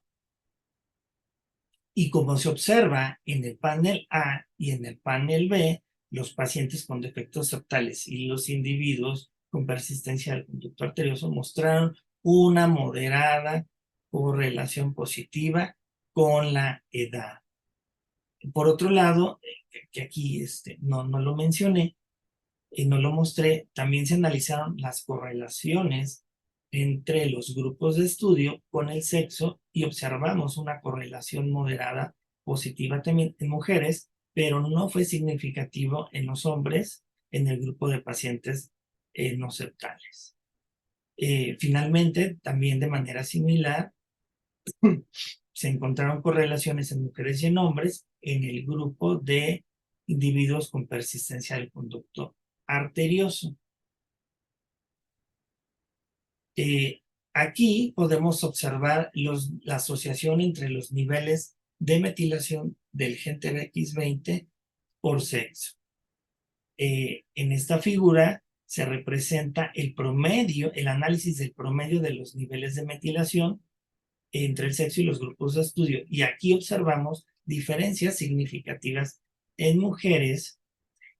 Y como se observa en el panel A y en el panel B, los pacientes con defectos septales y los individuos con persistencia del conducto arterioso mostraron una moderada correlación positiva con la edad. Por otro lado, que aquí no lo mencioné, no lo mostré, también se analizaron las correlaciones entre los grupos de estudio con el sexo, y observamos una correlación moderada positiva también en mujeres, pero no fue significativo en los hombres en el grupo de pacientes no septales. Finalmente, también de manera similar, se encontraron correlaciones en mujeres y en hombres en el grupo de individuos con persistencia del conducto arterioso. Aquí podemos observar la asociación entre los niveles de metilación del gen TBX20 por sexo. En esta figura se representa el promedio, el análisis del promedio de los niveles de metilación entre el sexo y los grupos de estudio. Y aquí observamos diferencias significativas en mujeres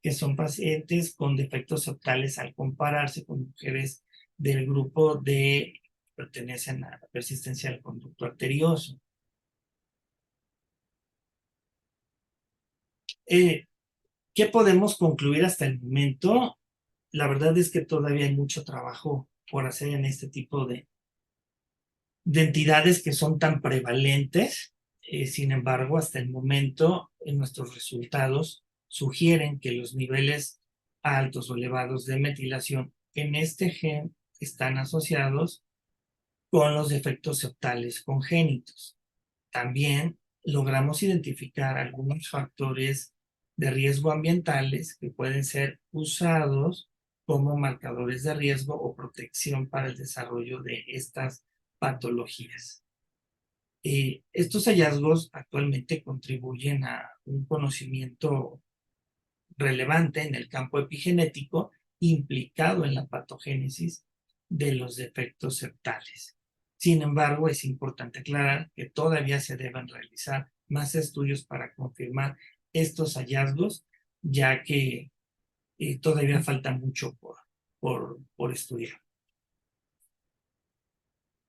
que son pacientes con defectos septales al compararse con mujeres del grupo de pertenecen a la persistencia del conducto arterioso. ¿Qué podemos concluir hasta el momento? La verdad es que todavía hay mucho trabajo por hacer en este tipo de entidades que son tan prevalentes. Sin embargo, hasta el momento, nuestros resultados sugieren que los niveles altos o elevados de metilación en este gen están asociados con los defectos septales congénitos. También logramos identificar algunos factores de riesgo ambientales que pueden ser usados como marcadores de riesgo o protección para el desarrollo de estas patologías. Estos hallazgos actualmente contribuyen a un conocimiento relevante en el campo epigenético implicado en la patogénesis de los defectos septales. Sin embargo, es importante aclarar que todavía se deben realizar más estudios para confirmar estos hallazgos, ya que todavía falta mucho por estudiar.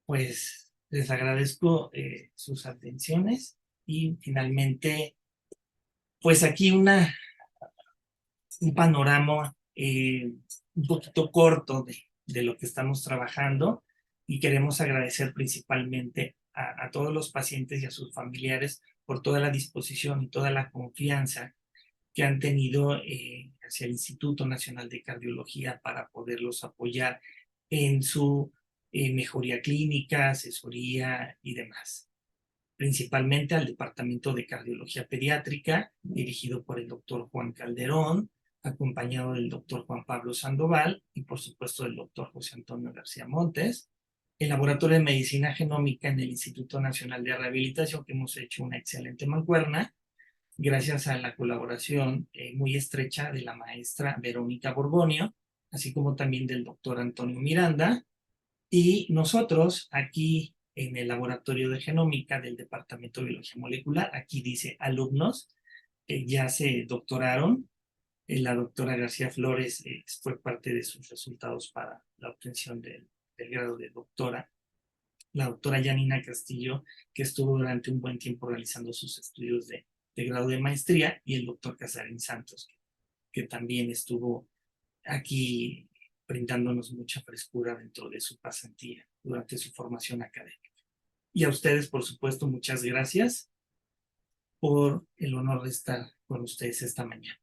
Pues les agradezco sus atenciones y finalmente, pues aquí un panorama un poquito corto de lo que estamos trabajando, y queremos agradecer principalmente a todos los pacientes y a sus familiares por toda la disposición y toda la confianza que han tenido hacia el Instituto Nacional de Cardiología para poderlos apoyar en su mejoría clínica, asesoría y demás. Principalmente al Departamento de Cardiología Pediátrica, dirigido por el doctor Juan Calderón, acompañado del doctor Juan Pablo Sandoval y por supuesto del doctor José Antonio García Montes. El Laboratorio de Medicina Genómica en el Instituto Nacional de Rehabilitación, que hemos hecho una excelente mancuerna, gracias a la colaboración muy estrecha de la maestra Verónica Borgonio, así como también del doctor Antonio Miranda, y nosotros aquí en el Laboratorio de Genómica del Departamento de Biología Molecular, aquí dice alumnos, ya se doctoraron. La doctora García Flores fue parte de sus resultados para la obtención del grado de doctora. La doctora Yanina Castillo, que estuvo durante un buen tiempo realizando sus estudios de grado de maestría, y el doctor Casarín Santos, que también estuvo aquí brindándonos mucha frescura dentro de su pasantía durante su formación académica. Y a ustedes, por supuesto, muchas gracias por el honor de estar con ustedes esta mañana.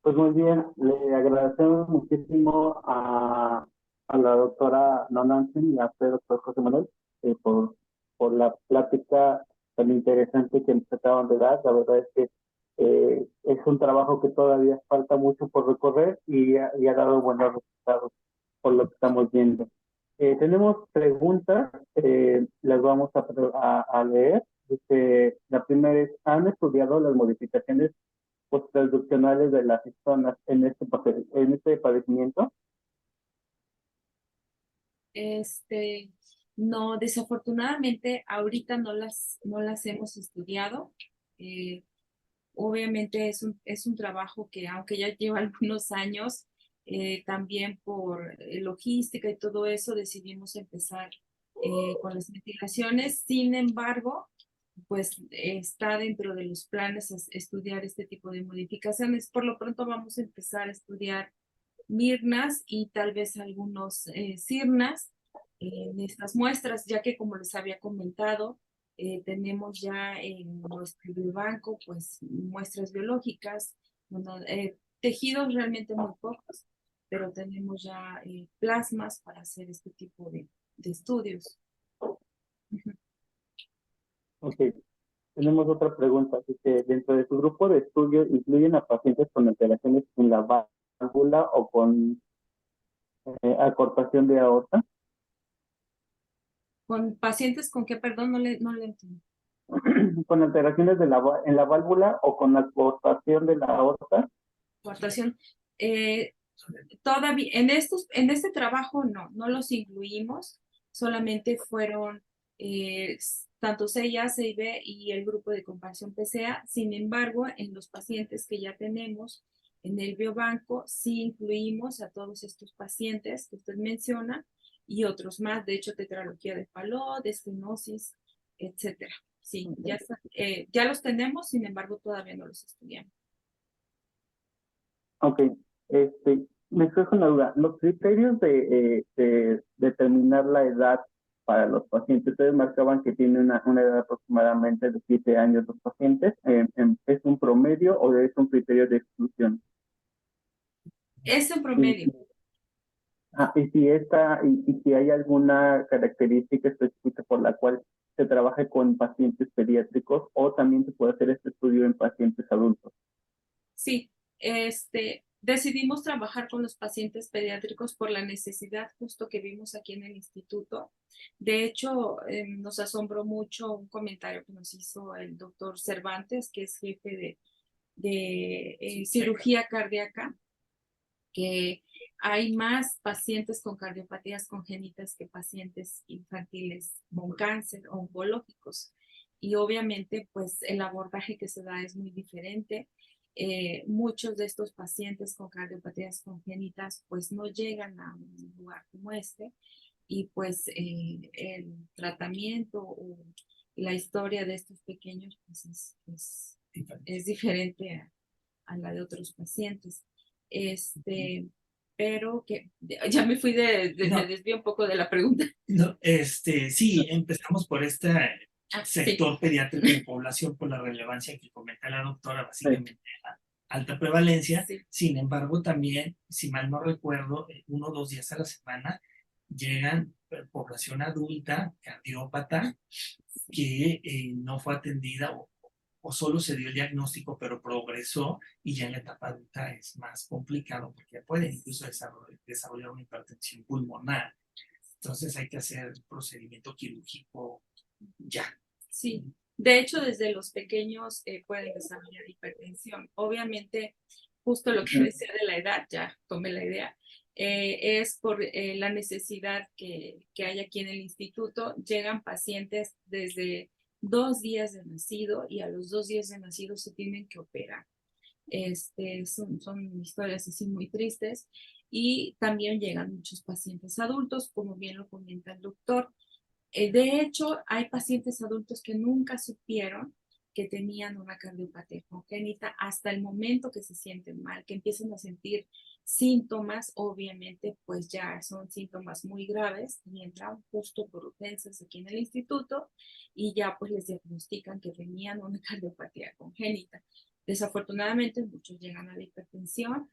Pues muy bien, le agradecemos muchísimo a la doctora Nonancy y a usted, doctor José Manuel, por la plática tan interesante que nos acaban de dar. La verdad es que es un trabajo que todavía falta mucho por recorrer y ha dado buenos resultados por lo que estamos viendo. Tenemos preguntas, las vamos a leer. La primera es, ¿han estudiado las modificaciones posttransduccionales de las histonas en este padecimiento? No, desafortunadamente ahorita no las hemos estudiado. Obviamente es un trabajo que, aunque ya lleva algunos años, también por logística y todo eso decidimos empezar con las investigaciones. Sin embargo, pues está dentro de los planes estudiar este tipo de modificaciones. Por lo pronto vamos a empezar a estudiar mirnas y tal vez algunos sirnas en estas muestras, ya que como les había comentado, tenemos ya en nuestro biobanco pues muestras biológicas, tejidos realmente muy pocos, pero tenemos ya plasmas para hacer este tipo de estudios. Ok, tenemos otra pregunta. Dice, ¿dentro de su grupo de estudio incluyen a pacientes con alteraciones en la válvula o con acortación de aorta? ¿Con pacientes con qué, perdón, no le entiendo? ¿Con alteraciones en la válvula o con acortación de la aorta? Coartación. Todavía, en este trabajo no los incluimos, solamente fueron tanto CIA, CIB y el grupo de comparación PCA. Sin embargo, en los pacientes que ya tenemos en el biobanco, sí incluimos a todos estos pacientes que usted menciona y otros más, de hecho, tetralogía de Fallot, estenosis, etcétera. Sí, ya los tenemos, sin embargo, todavía no los estudiamos. Ok, me surge una duda. Los criterios de determinar la edad para los pacientes, ustedes marcaban que tienen una edad aproximadamente de 7 años los pacientes. ¿Es un promedio o es un criterio de exclusión? Es un promedio. Y si hay alguna característica específica por la cual se trabaje con pacientes pediátricos o también se puede hacer este estudio en pacientes adultos. Sí, decidimos trabajar con los pacientes pediátricos por la necesidad justo que vimos aquí en el instituto. De hecho, nos asombró mucho un comentario que nos hizo el doctor Cervantes, que es jefe cirugía cardíaca, que hay más pacientes con cardiopatías congénitas que pacientes infantiles con cáncer o oncológicos. Y obviamente, pues el abordaje que se da es muy diferente. Muchos de estos pacientes con cardiopatías congénitas pues no llegan a un lugar como este y pues el tratamiento o la historia de estos pequeños pues es diferente a la de otros pacientes. Pero que ya me fui me desvío un poco de la pregunta. No, sí, empezamos por este sector Sí. pediátrico de población por la relevancia que comenta la doctora, básicamente Sí. la alta prevalencia. Sí. Sin embargo, también, si mal no recuerdo, 1 o 2 días a la semana llegan población adulta, cardiópata, que no fue atendida o solo se dio el diagnóstico, pero progresó y ya en la etapa adulta es más complicado porque ya pueden incluso desarrollar una hipertensión pulmonar. Entonces hay que hacer procedimiento quirúrgico ya. Sí, de hecho desde los pequeños pueden desarrollar hipertensión. Obviamente, justo lo que decía de la edad, ya tomé la idea, es por la necesidad que hay aquí en el instituto. Llegan pacientes desde 2 días de nacido y a los 2 días de nacido se tienen que operar. Son historias así muy tristes y también llegan muchos pacientes adultos, como bien lo comenta el doctor. De hecho, hay pacientes adultos que nunca supieron que tenían una cardiopatía congénita hasta el momento que se sienten mal, que empiezan a sentir síntomas. Obviamente pues ya son síntomas muy graves y entran justo por urgencias aquí en el instituto y ya pues les diagnostican que tenían una cardiopatía congénita. Desafortunadamente muchos llegan a la hipertensión,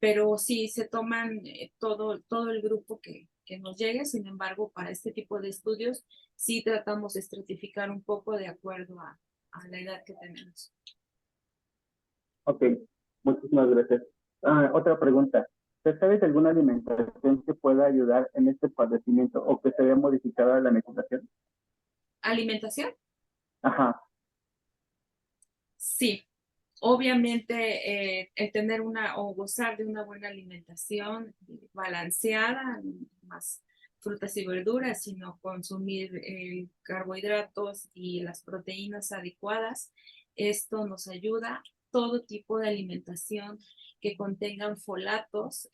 pero sí se toman todo el grupo que nos llegue. Sin embargo, para este tipo de estudios sí tratamos de estratificar un poco de acuerdo a la edad que tenemos. Ok, muchísimas gracias. Otra pregunta. ¿Se sabe de alguna alimentación que pueda ayudar en este padecimiento o que se vea modificada la medicación? ¿Alimentación? Ajá. Sí. Obviamente, el tener o gozar de una buena alimentación balanceada, más frutas y verduras, sino consumir carbohidratos y las proteínas adecuadas. Esto nos ayuda. Todo tipo de alimentación que contengan folatos,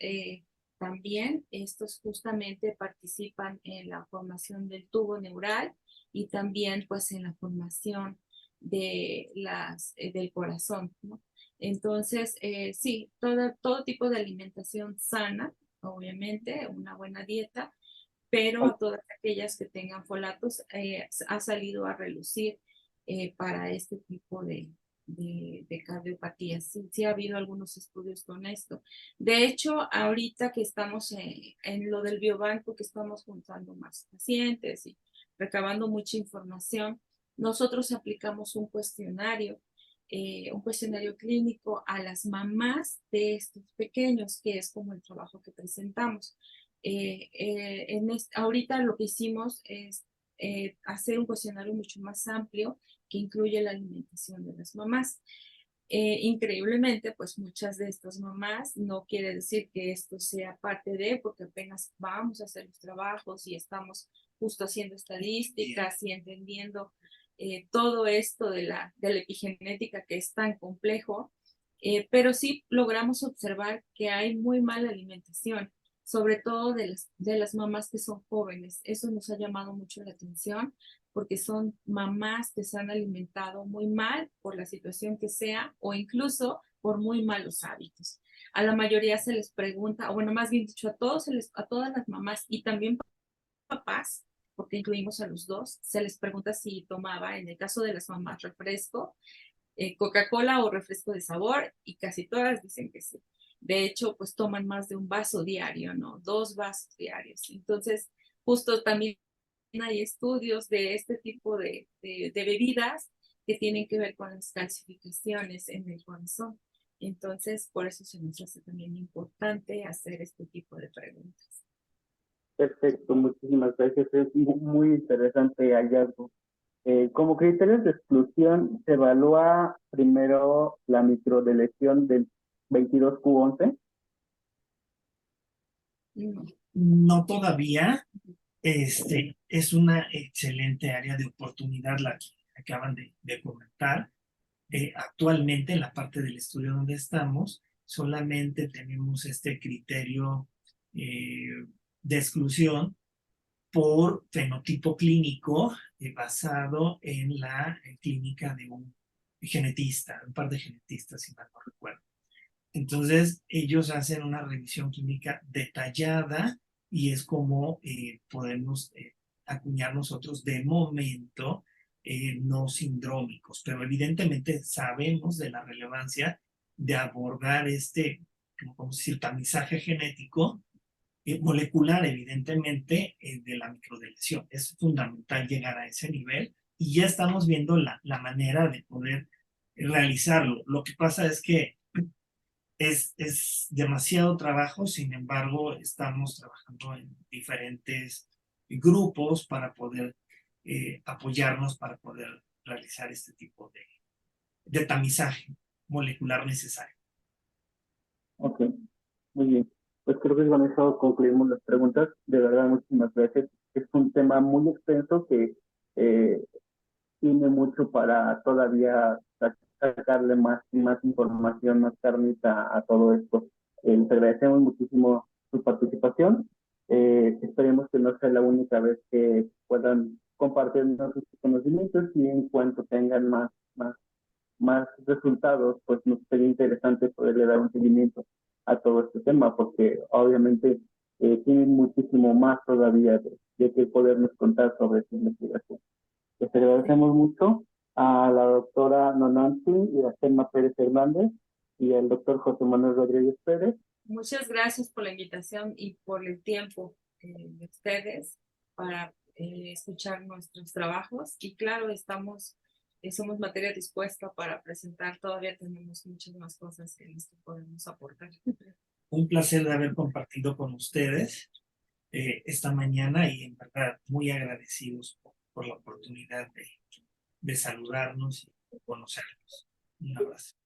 también estos justamente participan en la formación del tubo neural y también pues en la formación del corazón, ¿no? Entonces, sí, todo tipo de alimentación sana, obviamente, una buena dieta, pero todas aquellas que tengan folatos ha salido a relucir para este tipo de cardiopatías. Sí, sí ha habido algunos estudios con esto. De hecho, ahorita que estamos en lo del biobanco, que estamos juntando más pacientes y recabando mucha información, nosotros aplicamos un cuestionario clínico a las mamás de estos pequeños, que es como el trabajo que presentamos. Ahorita lo que hicimos es hacer un cuestionario mucho más amplio que incluye la alimentación de las mamás. Increíblemente, pues muchas de estas mamás, no quiere decir que esto sea parte de, porque apenas vamos a hacer los trabajos y estamos justo haciendo estadísticas y entendiendo todo esto de la epigenética, que es tan complejo, pero sí logramos observar que hay muy mala alimentación, sobre todo de las mamás que son jóvenes. Eso nos ha llamado mucho la atención porque son mamás que se han alimentado muy mal por la situación que sea o incluso por muy malos hábitos. A la mayoría se les pregunta, o bueno, más bien dicho, a todas las mamás y también papás, porque incluimos a los dos, se les pregunta si tomaba, en el caso de las mamás, refresco, Coca-Cola o refresco de sabor, y casi todas dicen que sí. De hecho, pues toman más de un vaso diario, ¿no? 2 vasos diarios. Entonces, justo también hay estudios de este tipo de bebidas que tienen que ver con las calcificaciones en el corazón. Entonces, por eso se nos hace también importante hacer este tipo de preguntas. Perfecto, muchísimas gracias. Es muy interesante hallazgo. Como criterios de exclusión, se evalúa primero la microdeleción del 22q11. No todavía. Es una excelente área de oportunidad la que acaban de comentar. Actualmente, en la parte del estudio donde estamos, solamente tenemos este criterio de exclusión por fenotipo clínico basado en la clínica de un genetista, un par de genetistas, si mal no recuerdo. Entonces, ellos hacen una revisión clínica detallada y es como podemos acuñar nosotros de momento no sindrómicos, pero evidentemente sabemos de la relevancia de abordar como podemos decir, tamizaje genético molecular, evidentemente, de la microdeleción. Es fundamental llegar a ese nivel y ya estamos viendo la manera de poder realizarlo. Lo que pasa es que es demasiado trabajo, sin embargo, estamos trabajando en diferentes grupos para poder apoyarnos para poder realizar este tipo de tamizaje molecular necesario. Ok, muy bien. Pues creo que con eso concluimos las preguntas. De verdad, muchísimas gracias. Es un tema muy extenso que eh, tiene mucho para todavía sacarle más y más información, más carnita a todo esto. Les agradecemos muchísimo su participación. Esperemos que no sea la única vez que puedan compartirnos sus conocimientos y en cuanto tengan más resultados, pues nos sería interesante poderle dar un seguimiento a todo este tema, porque obviamente tienen muchísimo más todavía de que podernos contar sobre su investigación. Les agradecemos mucho a la doctora Nonansi y a Selma Pérez Hernández y al doctor José Manuel Rodríguez Pérez. Muchas gracias por la invitación y por el tiempo de ustedes para escuchar nuestros trabajos. Y claro, somos materia dispuesta para presentar. Todavía tenemos muchas más cosas que les podemos aportar. Un placer de haber compartido con ustedes esta mañana y en verdad muy agradecidos por la oportunidad de saludarnos y conocernos. Un abrazo.